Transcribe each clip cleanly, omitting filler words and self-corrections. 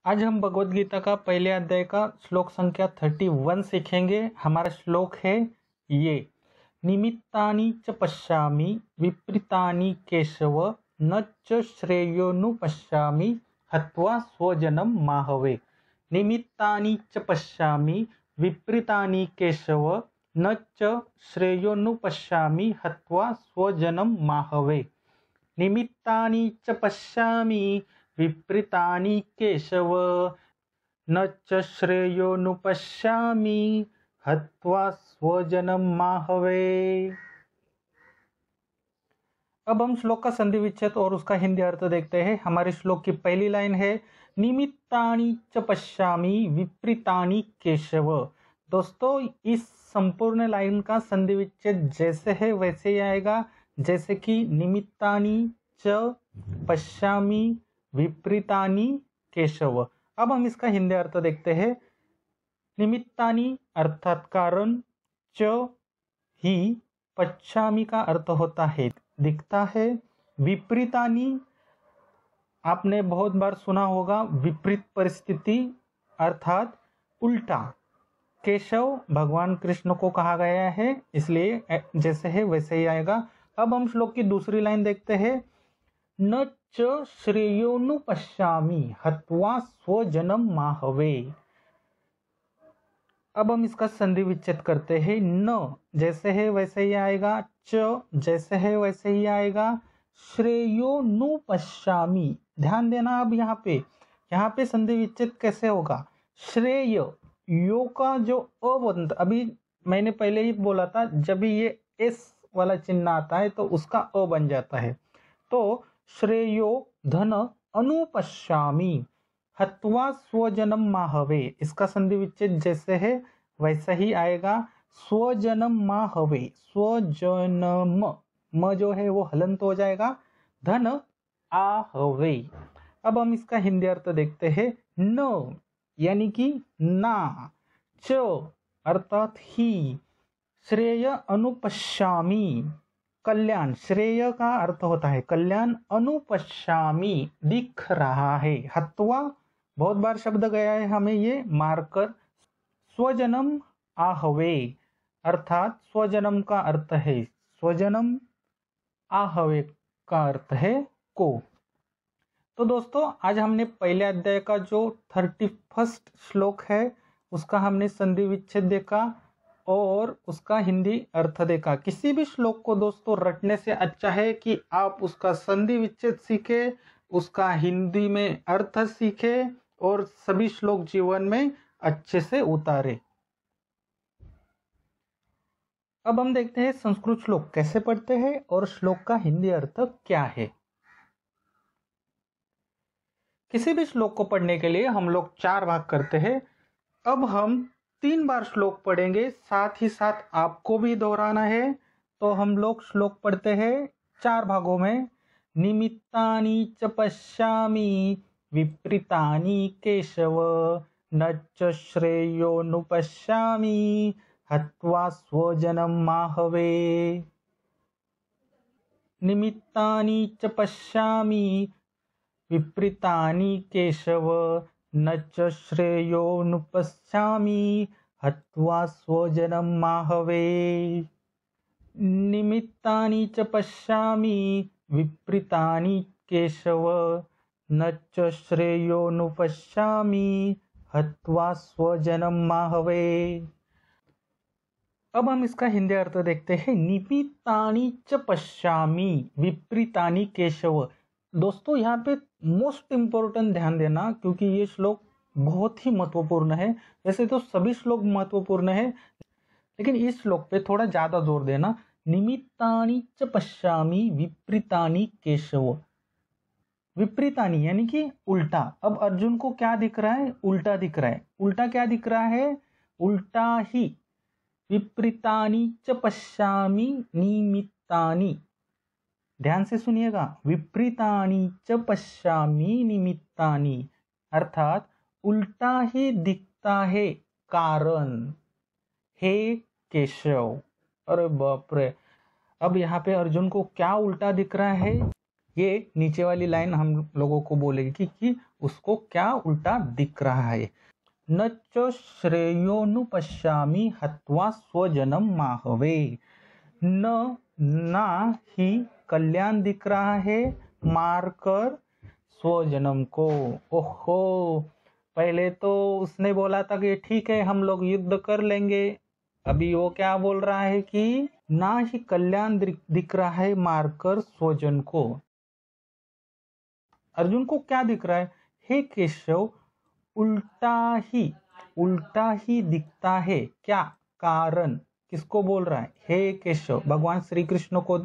आज हम भगवत गीता का पहले अध्याय का श्लोक संख्या 31 सीखेंगे। हमारा श्लोक है ये। निमित्तानि च पश्यामि विपरीतानि केशव न च श्रेयोनुपश्यामि हत्वा स्वजनं माहवे। निमित्तानि च पश्यामि विपरीतानि केशव न च श्रेयोनुपश्यामि हत्वा स्वजनं माहवे। निमित्तानि च पश्यामि विपरीतानि केशव न च श्रेयोनुपश्यामि हत्वा स्वजनं माहवे। अब हम श्लोक का संधि विच्छेद और उसका हिंदी अर्थ देखते हैं। हमारे श्लोक की पहली लाइन है निमित्तानि च पश्यामि विपरीतानि केशव। दोस्तों, इस संपूर्ण लाइन का संधि विच्छेद जैसे है वैसे ही आएगा, जैसे कि निमित्तानि च पश्यामि विपरीतानि केशव। अब हम इसका हिंदी अर्थ देखते हैं। निमित्तानि अर्थात कारण, च ही पश्यामि का अर्थ होता है दिखता है। विपरीतानि आपने बहुत बार सुना होगा, विपरीत परिस्थिति अर्थात उल्टा। केशव भगवान कृष्ण को कहा गया है, इसलिए जैसे है वैसे ही आएगा। अब हम श्लोक की दूसरी लाइन देखते हैं। न च श्रेयोनुपश्यामि हत्वा स्वजनं माहवे। अब हम इसका संधि विच्छेद करते हैं। न जैसे है वैसे ही आएगा, च जैसे है वैसे ही आएगा, श्रेयोनुपश्यामि। ध्यान देना, अब यहाँ पे संधि विच्छेद कैसे होगा। श्रेय यो का जो अ बनता, अभी मैंने पहले ही बोला था, जब भी ये एस वाला चिन्ह आता है तो उसका अ बन जाता है। तो श्रेयो धन अनुपश्यामि हत्वा स्वजनं माहवे, इसका संधि विच्छेद जैसे है वैसा ही आएगा। स्वजनं माहवे, स्वजनम, म जो है वो हलंत हो जाएगा, धन आहवे। अब हम इसका हिंदी अर्थ देखते हैं। न यानी कि ना, च अर्थात ही, श्रेय अनुपश्यामि कल्याण, श्रेय का अर्थ होता है कल्याण, अनुपश्यामि दिख रहा है, हत्वा बहुत बार शब्द गया है हमें ये मारकर। स्वजनम आहवे अर्थात स्वजनम का अर्थ है स्वजनम, आहवे का अर्थ है को। तो दोस्तों, आज हमने पहले अध्याय का जो 31 श्लोक है उसका हमने संधि विच्छेद देखा और उसका हिंदी अर्थ देखा। किसी भी श्लोक को दोस्तों रटने से अच्छा है कि आप उसका संधि विच्छेद सीखे, उसका हिंदी में अर्थ सीखे और सभी श्लोक जीवन में अच्छे से उतारे। अब हम देखते हैं संस्कृत श्लोक कैसे पढ़ते हैं और श्लोक का हिंदी अर्थ क्या है। किसी भी श्लोक को पढ़ने के लिए हम लोग 4 भाग करते हैं। अब हम 3 बार श्लोक पढ़ेंगे, साथ ही साथ आपको भी दोहराना है। तो हम लोग श्लोक पढ़ते हैं 4 भागों में। निमित्तानि च पश्यामि विपरीतानि केशव न च श्रेयोनुपश्यामि हत्वा स्वजनं माहवे। निमित्तानि च पश्यामि विपरीतानि केशव न च श्रेयोनुपश्यामि हत्वा स्वजनं माहवे। निमित्तानि च पश्यामि विपरीतानि केशव न च श्रेयोनुपश्यामि हत्वा स्वजनं माहवे। अब हम इसका हिंदी अर्थ देखते हैं। निमित्तानि च पश्यामि विपरीतानि केशव। दोस्तों, यहाँ पे मोस्ट इम्पोर्टेंट ध्यान देना, क्योंकि ये श्लोक बहुत ही महत्वपूर्ण है। वैसे तो सभी श्लोक महत्वपूर्ण है, लेकिन इस श्लोक पे थोड़ा ज्यादा जोर देना। निमित्तानि च पश्यामि विपरीतानि केशव। विपरीतानि यानी कि उल्टा। अब अर्जुन को क्या दिख रहा है? उल्टा दिख रहा है। उल्टा क्या दिख रहा है? उल्टा ही। विपरीतानि च पश्यामि निमित्तानि, ध्यान से सुनिएगा, विपरीतानि च पश्यामि निमित्तानि अर्थात उल्टा ही दिखता है कारण। हे केशव, अरे बाप रे। अब यहाँ पे अर्जुन को क्या उल्टा दिख रहा है, ये नीचे वाली लाइन हम लोगों को बोलेगी कि उसको क्या उल्टा दिख रहा है। न च श्रेयोनुपश्यामि हत्वा स्वजनम माहवे, न ना ही कल्याण दिख रहा है मारकर स्वजनम को। ओहो, पहले तो उसने बोला था कि ठीक है हम लोग युद्ध कर लेंगे, अभी वो क्या बोल रहा है कि ना ही कल्याण दिख रहा है मारकर स्वजन को। अर्जुन को क्या दिख रहा है? हे केशव, उल्टा ही दिखता है। क्या कारण? किसको बोल रहा है? हे केशव, भगवान श्री कृष्ण को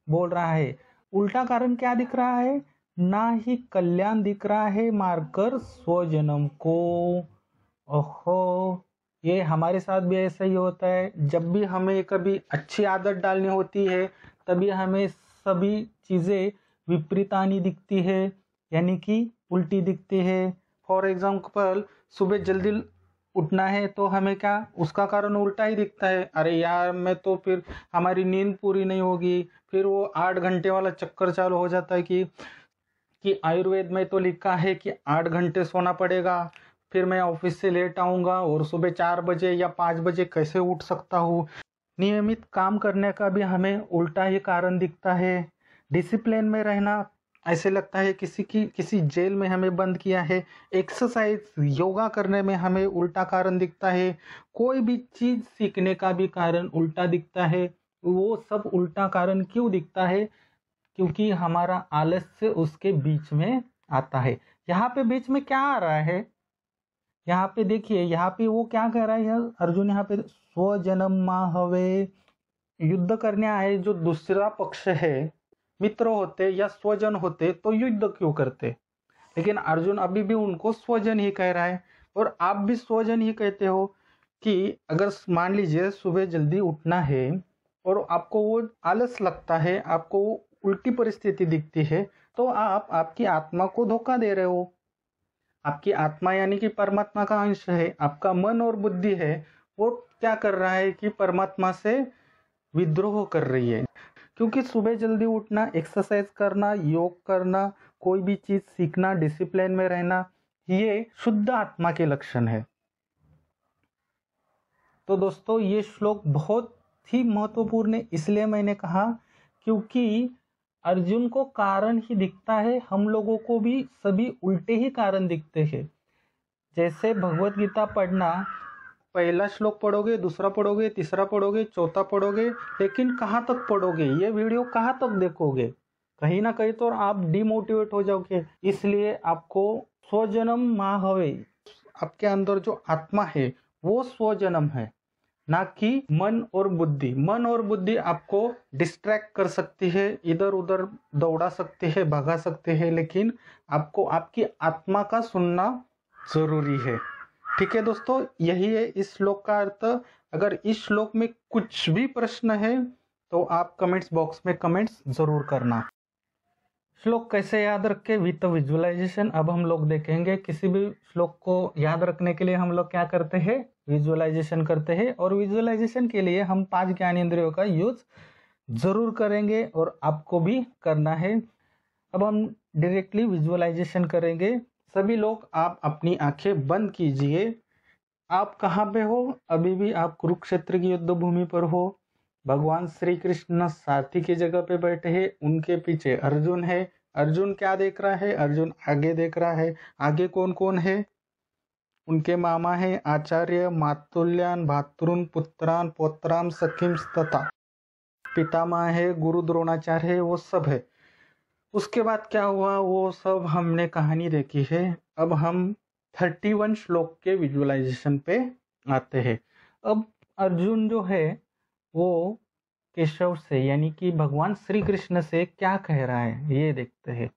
बोल रहा है। उल्टा कारण क्या दिख रहा है? ना ही कल्याण दिख रहा है मारकर स्वजनम को। ओहो, ये हमारे साथ भी ऐसा ही होता है। जब भी हमें कभी अच्छी आदत डालनी होती है तभी हमें सभी चीजें विपरीतानी दिखती है, यानी कि उल्टी दिखती है। फॉर एग्जाम्पल, सुबह जल्दी उठना है तो हमें क्या उसका कारण उल्टा ही दिखता है। अरे यार, मैं तो फिर हमारी नींद पूरी नहीं होगी, फिर वो 8 घंटे वाला चक्कर चालू हो जाता है कि आयुर्वेद में तो लिखा है कि 8 घंटे सोना पड़ेगा, फिर मैं ऑफिस से लेट आऊँगा और सुबह 4 बजे या 5 बजे कैसे उठ सकता हूँ। नियमित काम करने का भी हमें उल्टा ही कारण दिखता है। डिसिप्लिन में रहना, ऐसे लगता है किसी जेल में हमें बंद किया है। एक्सरसाइज योगा करने में हमें उल्टा कारण दिखता है। कोई भी चीज़ सीखने का भी कारण उल्टा दिखता है। वो सब उल्टा कारण क्यों दिखता है? क्योंकि हमारा आलस्य उसके बीच में आता है। यहाँ पे बीच में क्या आ रहा है? यहाँ पे देखिए, यहाँ पे वो क्या कह रहा है अर्जुन, यहाँ पे स्वजनम माहवे, युद्ध करने आए जो दूसरा पक्ष है, मित्र होते या स्वजन होते तो युद्ध क्यों करते? लेकिन अर्जुन अभी भी उनको स्वजन ही कह रहा है। और आप भी स्वजन ही कहते हो कि अगर मान लीजिए सुबह जल्दी उठना है और आपको वो आलस लगता है, आपको वो उल्टी परिस्थिति दिखती है, तो आप आपकी आत्मा को धोखा दे रहे हो। आपकी आत्मा यानी कि परमात्मा का अंश है, आपका मन और बुद्धि है, वो क्या कर रहा है कि परमात्मा से विद्रोह कर रही है। क्योंकि सुबह जल्दी उठना, एक्सरसाइज करना, योग करना, कोई भी चीज सीखना, डिसिप्लिन में रहना, ये शुद्ध आत्मा के लक्षण है। तो दोस्तों, ये श्लोक बहुत ही महत्वपूर्ण है, इसलिए मैंने कहा क्योंकि अर्जुन को कारण ही दिखता है, हम लोगों को भी सभी उल्टे ही कारण दिखते हैं। जैसे भगवत गीता पढ़ना, पहला श्लोक पढ़ोगे, दूसरा पढ़ोगे, तीसरा पढ़ोगे, चौथा पढ़ोगे, लेकिन कहाँ तक पढ़ोगे? ये वीडियो कहाँ तक देखोगे? कहीं ना कहीं तो आप डिमोटिवेट हो जाओगे। इसलिए आपको स्वजनम माहवे, आपके अंदर जो आत्मा है वो स्वजनम है, ना कि मन और बुद्धि। मन और बुद्धि आपको डिस्ट्रैक्ट कर सकती है, इधर उधर दौड़ा सकते हैं, भगा सकते हैं, लेकिन आपको आपकी आत्मा का सुनना जरूरी है। ठीक है दोस्तों, यही है इस श्लोक का अर्थ। अगर इस श्लोक में कुछ भी प्रश्न है तो आप कमेंट्स बॉक्स में कमेंट्स जरूर करना। श्लोक कैसे याद रखें विद विजुअलाइजेशन, अब हम लोग देखेंगे। किसी भी श्लोक को याद रखने के लिए हम लोग क्या करते हैं? विजुअलाइजेशन करते हैं। और विजुअलाइजेशन के लिए हम 5 ज्ञानेंद्रियों का यूज जरूर करेंगे और आपको भी करना है। अब हम डायरेक्टली विजुअलाइजेशन करेंगे। सभी लोग आप अपनी आंखें बंद कीजिए। आप कहाँ पे हो? अभी भी आप कुरुक्षेत्र की युद्ध भूमि पर हो। भगवान श्री कृष्ण सारथी की जगह पे बैठे हैं, उनके पीछे अर्जुन है। अर्जुन क्या देख रहा है? अर्जुन आगे देख रहा है। आगे कौन कौन है? उनके मामा है आचार्य, मातुल्यान, भातृन, पुत्रान, पौत्राम, सखीम तथा पितामह है, गुरु द्रोणाचार्य है, वो सब है। उसके बाद क्या हुआ वो सब हमने कहानी देखी है। अब हम 31 श्लोक के विजुअलाइजेशन पे आते हैं। अब अर्जुन जो है वो केशव से यानी कि भगवान श्री कृष्ण से क्या कह रहा है ये देखते हैं।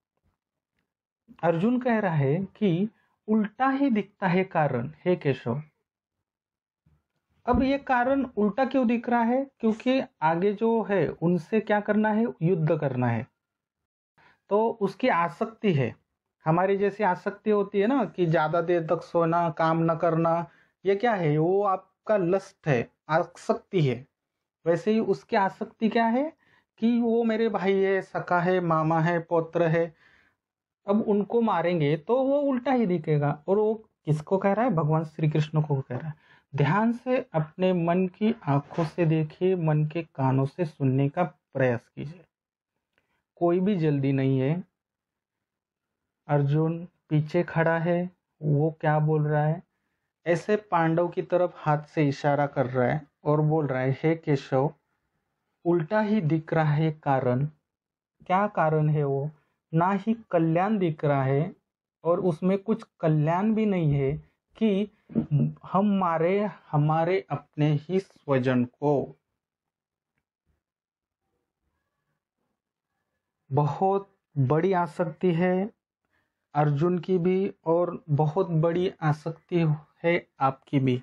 अर्जुन कह रहा है कि उल्टा ही दिखता है कारण, हे केशव। अब ये कारण उल्टा क्यों दिख रहा है? क्योंकि आगे जो है उनसे क्या करना है? युद्ध करना है। तो उसकी आसक्ति है, हमारी जैसी आसक्ति होती है ना कि ज्यादा देर तक सोना, काम न करना, ये क्या है? वो आपका लस्ट है, आसक्ति है। वैसे ही उसकी आसक्ति क्या है कि वो मेरे भाई है, सखा है, मामा है, पौत्र है, अब उनको मारेंगे तो वो उल्टा ही दिखेगा। और वो किसको कह रहा है? भगवान श्री कृष्ण को कह रहा है। ध्यान से अपने मन की आंखों से देखिए, मन के कानों से सुनने का प्रयास कीजिए। कोई भी जल्दी नहीं है। अर्जुन पीछे खड़ा है, वो क्या बोल रहा है? ऐसे पांडव की तरफ हाथ से इशारा कर रहा है और बोल रहा है, हे केशव, उल्टा ही दिख रहा है कारण। क्या कारण है वो? ना ही कल्याण दिख रहा है और उसमें कुछ कल्याण भी नहीं है कि हम मारे हमारे अपने ही स्वजन को। बहुत बड़ी आसक्ति है अर्जुन की भी और बहुत बड़ी आसक्ति है आपकी भी।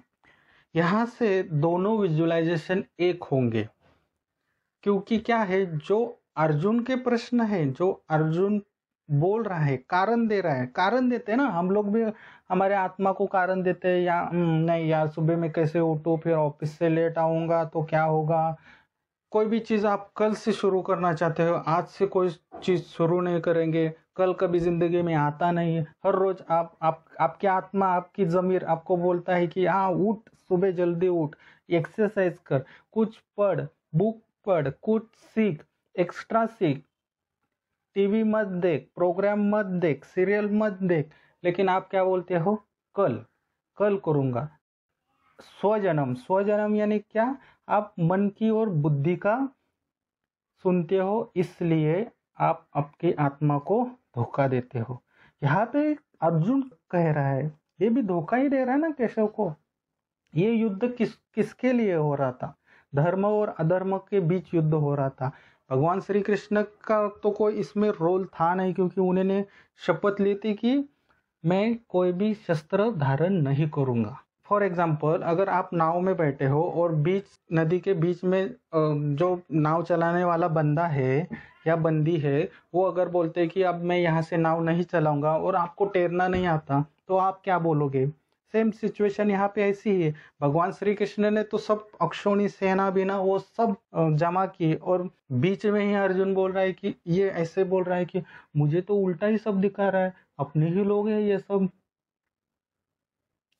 यहाँ से दोनों विजुअलाइजेशन एक होंगे, क्योंकि क्या है, जो अर्जुन के प्रश्न है, जो अर्जुन बोल रहा है, कारण दे रहा है। कारण देते हैं ना हम लोग भी, हमारे आत्मा को कारण देते हैं, या नहीं यार सुबह में कैसे उठूं, फिर ऑफिस से लेट आऊंगा तो क्या होगा। कोई भी चीज आप कल से शुरू करना चाहते हो, आज से कोई चीज शुरू नहीं करेंगे, कल कभी जिंदगी में आता नहीं है। हर रोज आपकी आत्मा, आपकी जमीर आपको बोलता है कि हाँ उठ, सुबह जल्दी उठ, एक्सरसाइज कर, कुछ पढ़, बुक पढ़, कुछ सीख, एक्स्ट्रा सीख, टीवी मत देख, प्रोग्राम मत देख, सीरियल मत देख। लेकिन आप क्या बोलते हो? कल कल करूंगा। स्वजन्म यानी क्या? आप मन की और बुद्धि का सुनते हो, इसलिए आप आपकी आत्मा को धोखा देते हो। यहाँ पे अर्जुन कह रहा है, ये भी धोखा ही दे रहा है ना केशव को। ये युद्ध किसके लिए हो रहा था? धर्म और अधर्म के बीच युद्ध हो रहा था। भगवान श्री कृष्ण का तो कोई इसमें रोल था नहीं, क्योंकि उन्होंने शपथ ली थी कि मैं कोई भी शस्त्र धारण नहीं करूंगा। फॉर एग्जाम्पल, अगर आप नाव में बैठे हो और बीच नदी के बीच में जो नाव चलाने वाला बंदा है या बंदी है, वो अगर बोलते कि अब मैं यहाँ से नाव नहीं चलाऊंगा और आपको तैरना नहीं आता, तो आप क्या बोलोगे? सेम सिचुएशन यहाँ पे ऐसी ही है। भगवान श्री कृष्ण ने तो सब अक्षौणी सेना बिना वो सब जमा की, और बीच में ही अर्जुन बोल रहा है कि ये ऐसे बोल रहा है कि मुझे तो उल्टा ही सब दिखा रहा है, अपने ही लोग हैं ये सब।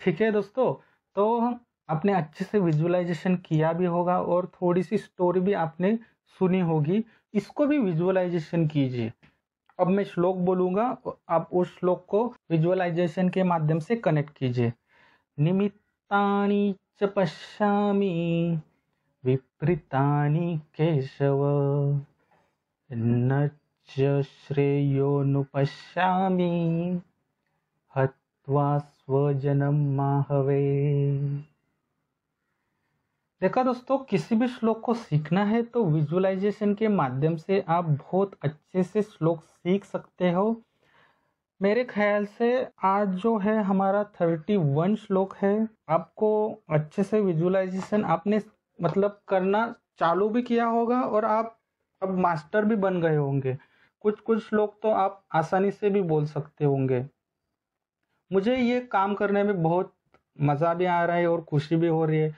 ठीक है दोस्तों, तो आपने अच्छे से विजुअलाइजेशन किया भी होगा और थोड़ी सी स्टोरी भी आपने सुनी होगी, इसको भी विजुअलाइजेशन कीजिए। अब मैं श्लोक बोलूंगा, आप उस श्लोक को विजुअलाइजेशन के माध्यम से कनेक्ट कीजिए। निमित्तानि च पश्यामि विपरीतानि केशव, न च श्रेयोनुपश्यामि हत्वा स्वजनम माहवे। देखा दोस्तों, किसी भी श्लोक को सीखना है तो विजुअलाइजेशन के माध्यम से आप बहुत अच्छे से श्लोक सीख सकते हो। मेरे ख्याल से आज जो है हमारा 31 श्लोक है। आपको अच्छे से विजुअलाइजेशन आपने मतलब करना चालू भी किया होगा और आप अब मास्टर भी बन गए होंगे। कुछ कुछ श्लोक तो आप आसानी से भी बोल सकते होंगे। मुझे ये काम करने में बहुत मज़ा भी आ रहा है और खुशी भी हो रही है।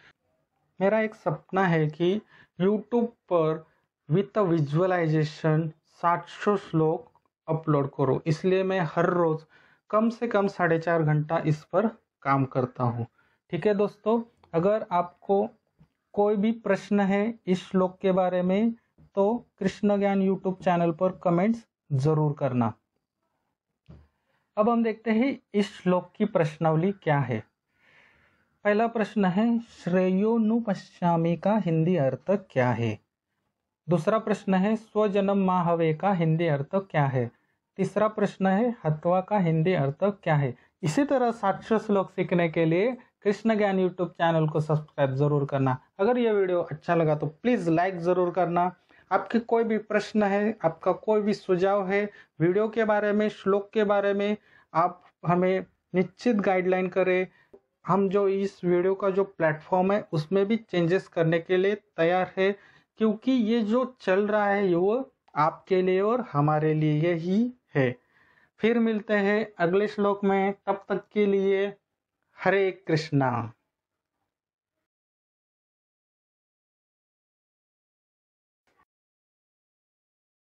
मेरा एक सपना है कि YouTube पर विथ विजुअलाइजेशन 700 श्लोक अपलोड करो, इसलिए मैं हर रोज़ कम से कम 4.5 घंटा इस पर काम करता हूँ। ठीक है दोस्तों, अगर आपको कोई भी प्रश्न है इस श्लोक के बारे में तो कृष्ण ज्ञान यूट्यूब चैनल पर कमेंट्स ज़रूर करना। अब हम देखते हैं इस श्लोक की प्रश्नावली क्या है। पहला प्रश्न है, श्रेयोनुपश्यामि का हिंदी अर्थ क्या है? दूसरा प्रश्न है, स्वजनम माहवे का हिंदी अर्थ क्या है? तीसरा प्रश्न है, हत्वा का हिंदी अर्थ क्या है? इसी तरह 700 श्लोक सीखने के लिए कृष्ण ज्ञान यूट्यूब चैनल को सब्सक्राइब जरूर करना। अगर यह वीडियो अच्छा लगा तो प्लीज़ लाइक ज़रूर करना। आपके कोई भी प्रश्न है, आपका कोई भी सुझाव है वीडियो के बारे में, श्लोक के बारे में, आप हमें निश्चित गाइडलाइन करें। हम जो इस वीडियो का जो प्लेटफॉर्म है उसमें भी चेंजेस करने के लिए तैयार है, क्योंकि ये जो चल रहा है वो आपके लिए और हमारे लिए ही है। फिर मिलते हैं अगले श्लोक में, तब तक के लिए हरे कृष्णा।